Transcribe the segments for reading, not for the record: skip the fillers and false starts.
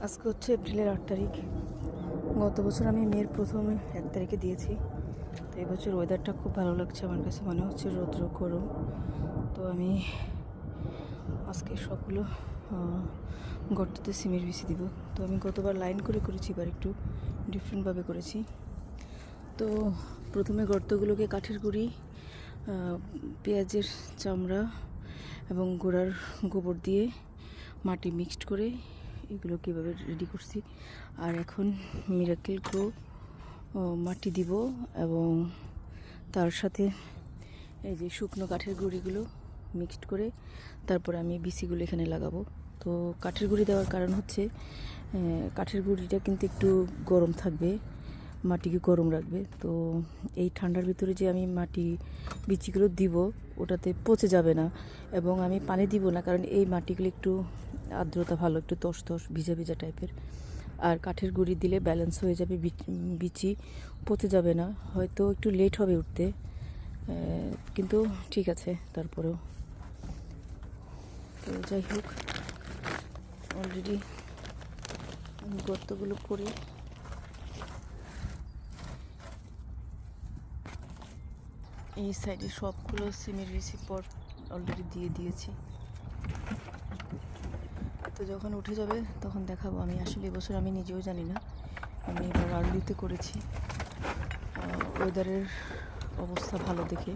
আজকে হচ্ছে এপ্রিলের 8 তারিখ। গত বছর আমি মের প্রথম 1 তারিখে দিয়েছি। তো এবছর ওয়েদারটা খুব ভালো লাগছে, আমার কাছে মনে হচ্ছে রৌদ্র গরম। তো আমি আজকে সবগুলো গর্ততে সিমের বিচি দিব। তো আমি গতবার লাইন করে করেছি, এবার একটু ডিফারেন্টভাবে করেছি। তো প্রথমে গর্তগুলোকে কাঠের গুঁড়ি, পেঁয়াজের চামড়া এবং গোড়ার গোবর দিয়ে মাটি মিক্সড করে এগুলো কীভাবে রেডি করছি। আর এখন মিরাকেল গ্রো মাটি দিব এবং তার সাথে এই যে শুকনো কাঠের গুঁড়িগুলো মিক্সড করে তারপরে আমি বিচিগুলো এখানে লাগাবো। তো কাঠের গুঁড়ি দেওয়ার কারণ হচ্ছে কাঠের গুঁড়িটা কিন্তু একটু গরম থাকবে, মাটিকে গরম রাখবে। তো এই ঠান্ডার ভিতরে যে আমি বিচিগুলো দিব ওটাতে পচে যাবে না, এবং আমি পানি দিব না, কারণ এই মাটিগুলো একটু আর্দ্রতা ভালো, একটু তস তস ভিজা ভিজা টাইপের। আর কাঠের গুঁড়ি দিলে ব্যালেন্স হয়ে যাবে, বিচি পচে যাবে না। হয়তো একটু লেট হবে উঠতে, কিন্তু ঠিক আছে তারপরেও। তো যাই হোক, অলরেডি আমি গর্তগুলো করে এই সাইডে সবগুলো সিমের বিচি পর অলরেডি দিয়ে দিয়েছি। তো যখন উঠে যাবে তখন দেখাবো। আমি আসলে এবছর আমি নিজেও জানি না, আমি এবার আর্লিতে করেছি ওয়েদারের অবস্থা ভালো দেখে।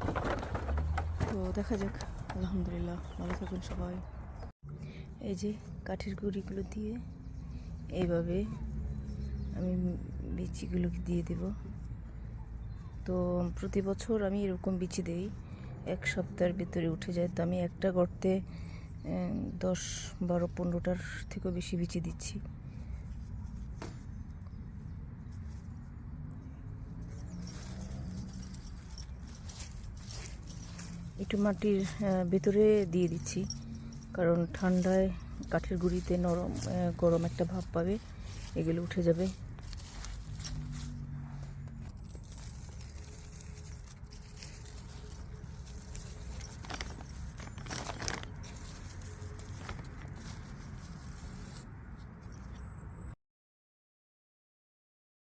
তো দেখা যাক, আলহামদুলিল্লাহ। ভালো থাকুন সবাই। এই যে কাঠের গুঁড়িগুলো দিয়ে এইভাবে আমি বিচিগুলোকে দিয়ে দেব। তো প্রতি বছর আমি এরকম বিচি দেই, 1 সপ্তাহের ভিতরে উঠে যায়। তো আমি একটা গর্তে 10, 12, 15টার থেকেও বেশি বিচি দিচ্ছি। একটু মাটির ভেতরে দিয়ে দিচ্ছি, কারণ ঠান্ডায় কাঠের গুঁড়িতে গরম একটা ভাব পাবে, এগুলো উঠে যাবে।